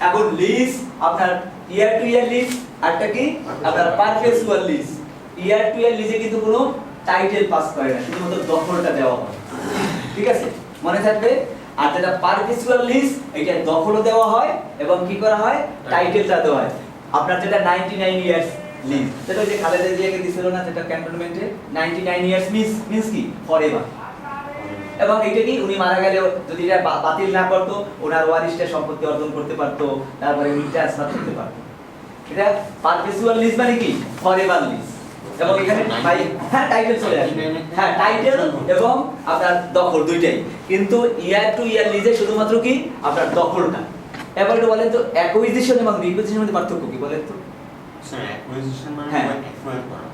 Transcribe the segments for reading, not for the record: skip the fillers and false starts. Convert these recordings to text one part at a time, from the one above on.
এখন লিজ আপনার ইয়ার টু ইয়ার লিজ, আরটা কি আপনার পারপেচুয়াল লিজ। ইয়ার টু ইয়ার লিজে কিন্তু কোনো টাইটেল পাস করে না, শুধুমাত্র দখলটা দেওয়া হয়, ঠিক আছে, মনে থাকবে। আর যেটা পারপেচুয়াল লিজ, এটা দখলও দেওয়া হয় এবং কি করা হয়, টাইটেলটা দেওয়া হয়। আপনার যেটা 99 ইয়ার্স লিজ, যেটা ওই যে খালেদা জিয়াকে দিছিল না, যেটা ক্যান্টনমেন্টে 99 ইয়ার্স মিন্স কি ফরএভার। এবং এইটা কি উনি মারা গেলেও যদি এটা বাতিল না করতো, ওনার ওয়ারিশটা সম্পত্তি অর্জন করতে পারতো, তারপরে উনি ট্রান্সফার করতে পারতো। এটা পারপেচুয়াল লিজ মানে কি ফরএভার লিজ। এবং এখানে ভাই হ্যাঁ টাইটেল চলে আসবে, হ্যাঁ টাইটেল এবং আপনার দখল দুইটাই। কিন্তু ইয়ার টু ইয়ার লিজে শুধুমাত্র কি আপনার দখলটা। এবার একটু বলেন তো অ্যাকুইজিশন এবং রিকুইজিশনের মধ্যে পার্থক্য কি বলেন তো?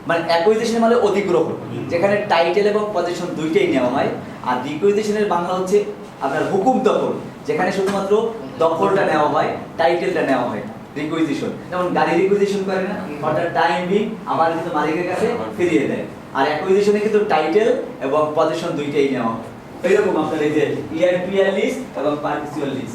মানে অ্যাকুইজিশন মানে অধিগ্রহণ, যেখানে টাইটেল এবং পজিশন দুইটাই নেওয়া হয়। আর রিকুইজিশনের বাংলা হচ্ছে আপনার হুকুম দখল, যেখানে শুধুমাত্র দখলটা নেওয়া হয়, টাইটেলটা নেওয়া হয়। রিকুইজিশন যেমন গাড়ি রিকুইজিশন করে না, অর্থাৎ টাইম বিং আমার কিন্তু মালিকের কাছে ফিরিয়ে দেয়। আর অ্যাকুইজিশনে কিন্তু টাইটেল এবং পজিশন দুইটাই নেওয়া হয়। এইরকম আপনার এই যে ইয়ার টু ইয়ার লিজ এবং পারপেচুয়াল লিজ।